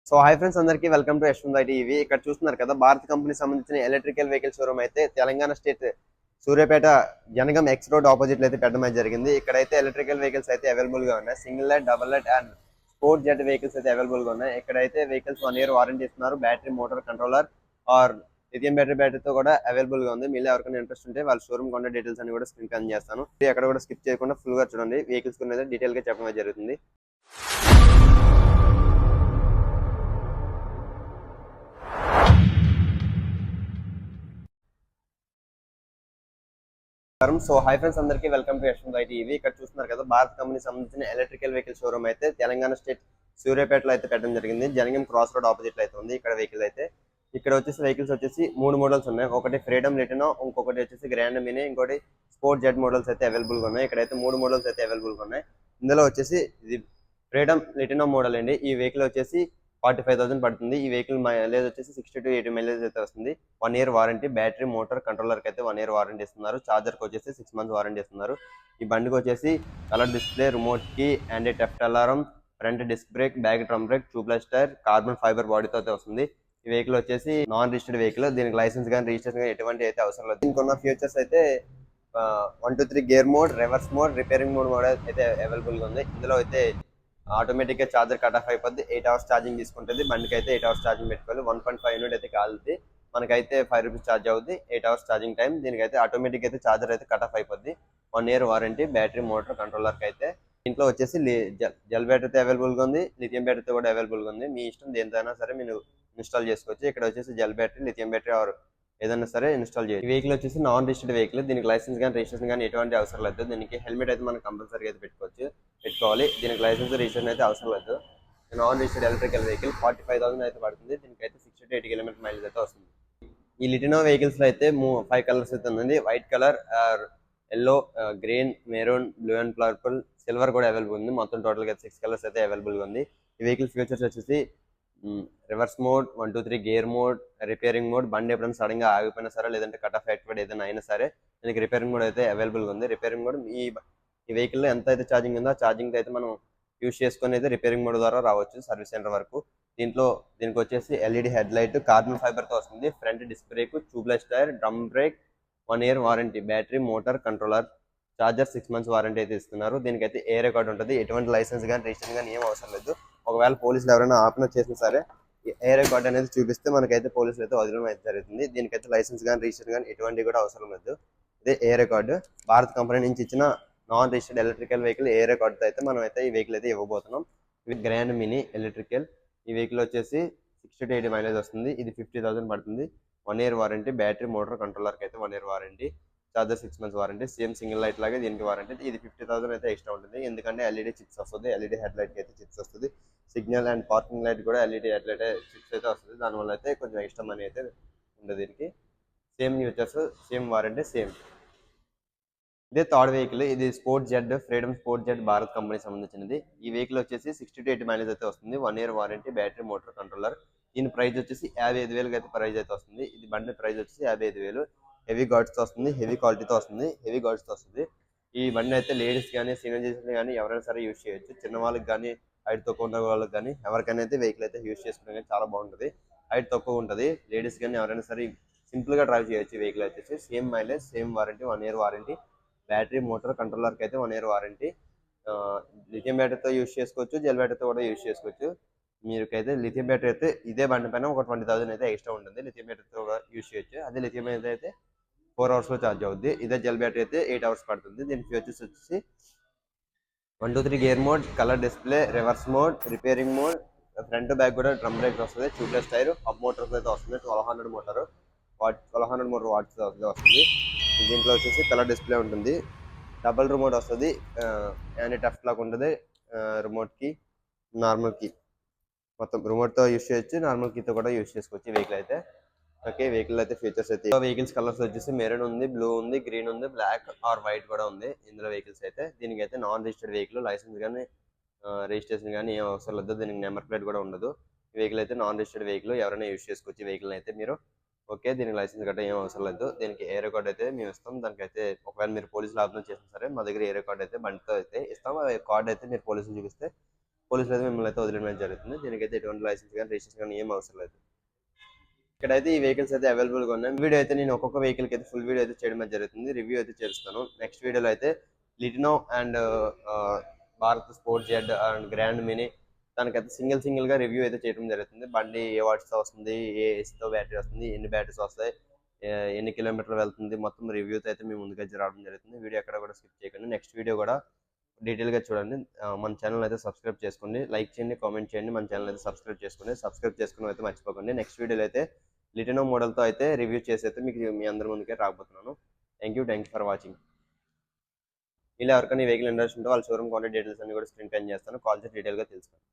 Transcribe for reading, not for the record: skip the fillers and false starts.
So hi friends అందరికీ welcome to Yashwant IT ఇవి ఇక్కడ చూస్తున్నారు కదా భారత్ కంపెనీ సంబంధించిన ఎలక్ట్రికల్ వెహికల్ షోరూమ్ అయితే Telangana state Suryapet Jangaon X road opposite లో అయితే పెట్టడం అయితే జరిగింది. ఇక్కడైతే ఎలక్ట్రికల్ వెహికల్స్ అయితే అవైలబుల్ గా ఉన్నాయి. Single light, double light and sport jet vehicles అయితే అవైలబుల్ గా ఉన్నాయి. ఇక్కడైతే వెహికల్స్ 1 year వారంటీ ఇస్తున్నారు. Battery, motor controller or lithium బ్యాటరీతో కూడా అవైలబుల్ గా ఉంది. మీరు ఎవరికైనా ఇంట్రెస్ట్ ఉంటే వాళ్ళ షోరూమ్ కొండ డీటెయిల్స్ అని కూడా స్క్రీన్ కన్ చేస్తాను. ఎక్కడ కూడా స్కిప్ చేయకుండా ఫుల్ గా చూడండి. వెహికల్స్ గురించి డీటెయిల్ గా చెప్పడం జరుగుతుంది. సో హై ఫ్రెండ్స్ అందరికీ వెల్కమ్ టు యశ్వంత్ ఐటీ ఇవి ఇక్కడ చూస్తున్నారు కదా భారత్ కంపెనీ సంబంధించిన ఎలక్ట్రికల్ వెహికల్ షోరూమ్ అయితే తెలంగాణ స్టేట్ సూర్యాపేటలో అయితే పెట్టడం జరిగింది. జనగం క్రాస్ రోడ్ ఆపోజిట్ లో అయితే ఉంది ఇక్కడ వెహికల్ అయితే. ఇక్కడ వచ్చేసి వెహికల్స్ వచ్చేసి 3 మోడల్స్ ఉన్నాయి. ఒకటి ఫ్రీడమ్ లిటినో, ఇంకొకటి వచ్చేసి గ్రాండ్ మినీ, ఇంకోటి స్పోర్ట్ జెట్ మోడల్స్ అయితే అవైలబుల్ గా ఉన్నాయి. ఇక్కడైతే 3 మోడల్స్ అయితే అవైలబుల్ గా ఉన్నాయి. ఇందులో వచ్చేసి ఇది ఫ్రీడమ్ లిటినో మోడల్ అండి. ఈ వెహికల్ వచ్చేసి 45,000 పడుతుంది. ఈ వెహికల్ మైలేజ్ వచ్చేసి 60 to 80 మైలేజ్ అయితే వస్తుంది. 1 year warranty. Battery, motor controller కి అయితే 1 year వారంటీ ఇస్తున్నారు. చార్జర్ కి వచ్చేసి 6 months వారంటీ ఇస్తున్నారు. ఈ బండికి వచ్చేసి కలర్ డిస్ప్లే, రిమోట్ కి, anti theft alarm, front disc brake, back drum brake, tubeless tyre, carbon fibre బాడీతో అయితే వస్తుంది. ఈ వెహికల్ వచ్చేసి నాన్ రిజిస్టర్డ్ వెహికల్. దీనికి లైసెన్స్ కానీ రిజిస్ట్రేషన్ కానీ ఎటువంటి అయితే అవసరం లేదు. దీనికి ఉన్న ఫీచర్స్ అయితే 1 to 3 gear mode, reverse mode, repairing mode అయితే అవైలబుల్ గా ఉంది. ఇందులో అయితే ఆటోమేటిక్ గా చార్జర్ కట్ ఆఫ్ అయిపోద్ది. 8 hours ఛార్జింగ్ తీసుకుంటుంది. బండికి అయితే 8 hours ఛార్జింగ్ పెట్టుకోవాలి. 1.5 యూనిట్ అయితే కాలుతుంది. మనకైతే 5 రూపీస్ ఛార్జ్ అవుతుంది. 8 hours ఛార్జింగ్ టైం. దీనికైతే ఆటోమేటిక్ అయితే చార్జర్ అయితే కట్ ఆఫ్ అయిపోద్ది. 1 year warranty. Battery, motor controller కి అయితే ఇంట్లో వచ్చేసి జెల్ బ్యాటరీ అవైలబుల్ గా ఉంది. లిథియం బ్యాటరీతో కూడా అవైలబుల్ గా ఉంది. మీ ఇష్టం దేనితోనైనా సరే మీరు ఇన్స్టాల్ చేసుకోవచ్చు. ఇక్కడ వచ్చేసి gel battery, lithium battery or ఏదైనా సరే ఇన్స్టాల్ చేయొచ్చు. ఈ వెహికల్ వచ్చేసి నాన్ రిజిస్టర్డ్ వెహికల్. దీనికి లైసెన్స్ కానీ రిజిస్ట్రేషన్ కానీ ఎటువంటి అవసరం లేదు. దీనికి హెల్మెట్ అయితే మనం కంపల్సరీ అయితే పెట్టుకోవాలి. దీనికి లైసెన్స్ రిజిస్ట్రేషన్ అయితే అవసరం లేదు. నాన్ రిజిస్టర్డ్ ఎలక్ట్రికల్ వెహికల్ 45,000 అయితే పడుతుంది. దీనికి అయితే 60 to 80 కిలోమీటర్ మైలేజ్ అయితే వస్తుంది. ఈ లిటినో వెహికల్స్ లో అయితే 5 కలర్స్ అయితే ఉంది. White colour, yellow, green, maroon, blue and purple, silver కూడా అవైలబుల్ ఉంది. మొత్తం టోటల్ గా 6 కలర్స్ అయితే అవైలబుల్ గా ఉంది. ఈ వెహికల్ ఫీచర్స్ వచ్చేసి reverse mode, 1 to 3 gear mode, repairing mode. బండి ఎప్పుడైనా సడన్ గా ఆగిపోయినా సరే, లేదంటే కట్ ఆఫ్ యాక్టివేట్ ఏదైనా అయినా సరే దీనికి రిపేరింగ్ మోడ్ అయితే అవైలబుల్ గా ఉంది. రిపేరింగ్ మోడ్ ఈ వెహికల్ లో ఎంత అయితే ఛార్జింగ్ ఉందో ఆ ఛార్జింగ్ అయితే మనం యూస్ చేసుకుని అయితే రిపేరింగ్ మోడ్ ద్వారా రావచ్చు సర్వీస్ సెంటర్ వరకు. దీనికి వచ్చేసి LED head light, carbon fibre తో వస్తుంది. Front disc brake, tubeless tyre, drum brake, 1 year warranty. Battery, motor controller, charger 6 months warranty అయితే ఇస్తున్నారు. దీనికైతే ఏ రికార్డ్ ఉంటుంది. ఎటువంటి లైసెన్స్ కానీ రిజిస్ట్రేషన్ కానీ ఏం అవసరం లేదు. ఒకవేళ పోలీసులు ఎవరైనా ఆపన చేసినా సరే ఏ రికార్డ్ అనేది చూపిస్తే మనకైతే పోలీసులు అయితే వదలడం అయితే జరుగుతుంది. దీనికైతే లైసెన్స్ కానీ రిజిస్ట్రేషన్ కానీ ఎటువంటి కూడా అవసరం లేదు. ఇదే ఏ రికార్డు భారత్ కంపెనీ నుంచి ఇచ్చిన నాన్ రిజిస్టర్డ్ ఎలక్ట్రికల్ వెహికల్ ఏ రికార్డ్ అయితే మనం అయితే ఈ వెహికల్ అయితే ఇవ్వబోతున్నాం. ఇది గ్రాండ్ మినీ ఎలక్ట్రికల్. ఈ వెహికల్ వచ్చేసి 60 to 80 మైలేజ్ వస్తుంది. ఇది 50,000 పడుతుంది. 1 year warranty. Battery, motor controller కి అయితే 1 year warranty. Charger 6 months warranty. Same single light లాగే దీనికి వారంటీ. ఇది 50,000 అయితే ఎక్స్ట్రా ఉంటుంది. ఎందుకంటే ఎల్ఈడి చిప్స్ వస్తుంది. ఎల్ఈడి హెడ్ లైట్ అయితే చిప్స్ వస్తుంది. సిగ్నల్ అండ్ పార్కింగ్ లైట్ కూడా ఎల్ఈడి హెడ్ లైట్ చిప్స్ అయితే వస్తుంది. దానివల్ల అయితే కొంచెం ఎక్స్ట్రా మనీ అయితే ఉంటుంది దీనికి. Same features, same warranty, same. ఇదే థర్డ్ వెహికల్. ఇది sport Z, freedom sport Z Bharat company సంబంధించినది. ఈ వెహికల్ వచ్చేసి 60 to 80 మైలేజ్ అయితే వస్తుంది. 1 year warranty. Battery, motor controller. దీని ప్రైస్ వచ్చేసి 55,000 అయితే ప్రైస్ అయితే వస్తుంది. ఇది బండి ప్రైస్ వచ్చేసి 55,000. హెవీ గార్డ్స్ తో వస్తుంది. హెవీ క్వాలిటీతో వస్తుంది. హెవీ గార్డ్స్ తో వస్తుంది. ఈ బండి అయితే లేడీస్ కానీ, సీనియర్ జనరేషన్ కానీ ఎవరైనా సరే యూజ్ చేయొచ్చు. చిన్న వాళ్ళకి కానీ, హైట్ తక్కువ ఉన్న వాళ్ళకి కానీ ఎవరికైనా అయితే వెహికల్ అయితే యూజ్ చేసుకుంటే కానీ చాలా బాగుంటుంది. హైట్ తక్కువ ఉంటుంది. లేడీస్ కానీ ఎవరైనా సరే సింపుల్ గా డ్రైవ్ చేయొచ్చు. వెహికల్ వచ్చేసి same mileage, same warranty. 1 year warranty. Battery, motor controller కి అయితే 1 year వారంటీ. లిథియం బ్యాటరీతో యూజ్ చేసుకోవచ్చు. జెల్ బ్యాటరీతో కూడా యూజ్ చేసుకోవచ్చు. మీరుకైతే లిథియం బ్యాటరీ అయితే ఇదే బండి పైన ఒక 20,000 అయితే ఎక్స్ట్రా ఉంటుంది. లిథియం బ్యాటరీతో కూడా యూజ్ చేయొచ్చు. అదే లిథియం అయితే 4 hours లో ఛార్జ్ అవుద్ది. ఇదే జెల్ బ్యాటరీ అయితే 8 hours పడుతుంది. దీని ఫీచర్స్ వచ్చేసి 1 to 3 gear mode, colour display, reverse mode, repairing mode, front back కూడా డ్రమ్ బ్రేక్ వస్తుంది. ట్యూబ్లెస్ టైర్, హబ్ మోటార్స్ అయితే వస్తుంది. 1200 మోటార్, 1200 మోటార్ వాట్స్ వస్తుంది. దీంట్లో వచ్చేసి కలర్ డిస్ప్లే ఉంటుంది. డబుల్ రిమోట్ వస్తుంది. యాంటీ టఫ్ లాగా ఉంటుంది. రిమోట్ కి, నార్మల్ కి, మొత్తం రిమోట్ తో యూజ్ చేయొచ్చు. నార్మల్ కీతో కూడా యూజ్ చేసుకోవచ్చు ఈ వెహికల్ అయితే. ఓకే, వెహికల్ అయితే ఫీచర్స్ అయితే వెహికల్స్ కలర్స్ వచ్చేసి మెరూన్ ఉంది, బ్లూ ఉంది, గ్రీన్ ఉంది, బ్లాక్ ఆర్ వైట్ కూడా ఉంది ఇందులో వెహికల్స్ అయితే. దీనికైతే నాన్ రిజిస్టర్డ్ వెహికల్. లైసెన్స్ కానీ రిజిస్ట్రేషన్ కానీ ఏం అవసరం లేదు. దీనికి నెంబర్ ప్లేట్ కూడా ఉండదు. ఈ వెహికల్ అయితే నాన్ రిజిస్టర్డ్ వెహికల్. ఎవరైనా యూజ్ చేసుకోవచ్చు ఈ వెహికల్ అయితే మీరు. ఓకే, దీనికి లైసెన్స్ గట్రా ఏం అవసరం లేదు. దీనికి ఏ రికార్డ్ అయితే మేము ఇస్తాం. దానికైతే ఒకవేళ మీరు పోలీసులు ఆపరేట్ చేసినా సరే మా దగ్గర ఏ రికార్డ్ అయితే బండితో అయితే ఇస్తాం. ఆ కార్డ్ అయితే మీరు పోలీసులు చూపిస్తే పోలీసులు అయితే మిమ్మల్ని అయితే వదిలేయడం జరుగుతుంది. దీనికైతే ఎటువంటి లైసెన్స్ కానీ రిజిస్ట్రేషన్ కానీ ఏం అవసరం లేదు. ఇక్కడైతే ఈ వెహికల్స్ అయితే అవైలబుల్గా ఉన్నాయి. వీడియో అయితే నేను ఒక్కొక్క వెహికల్కి అయితే ఫుల్ వీడియో అయితే చేయడం జరుగుతుంది. రివ్యూ అయితే చేస్తాను. నెక్స్ట్ వీడియోలో అయితే లిటినో and Bharat sport Z and grand mini దానికైతే సింగిల్గా రివ్యూ అయితే చేయడం జరుగుతుంది. బండి ఏ వాట్స్తో వస్తుంది, ఏ ఏసీతో బ్యాటరీ వస్తుంది, ఎన్ని బ్యాటరీస్ వస్తాయి, ఎన్ని కిలోమీటర్లు వెళ్తుంది, మొత్తం రివ్యూతో అయితే మేము ముందుగా రావడం జరుగుతుంది. వీడియో ఎక్కడ కూడా స్కిప్ చేయకండి. నెక్స్ట్ వీడియో కూడా డీటెయిల్గా చూడండి. మన ఛానల్ అయితే సబ్స్క్రైబ్ చేసుకోండి, లైక్ చేయండి, కామెంట్ చేయండి. మన ఛానల్ అయితే సబ్స్క్రైబ్ చేసుకుని అయితే మర్చిపోకండి. నెక్స్ట్ వీడియోలో అయితే లిటినో మోడల్తో అయితే రివ్యూ చేసి అయితే మీకు మీ అందరి ముందుకే రాబోతున్నాను. Thank you for watching. ఇలా ఎవరికైనా వెహికల్ ఇంట్రెస్ట్ ఉంటే వాళ్ళ షోరూమ్ కాంటాక్ట్ డీటెయిల్స్ అన్ని కూడా స్క్రీన్ పైన చేస్తాను. కాల్ చేసి డీటెయిల్గా తెలుసుకోండి.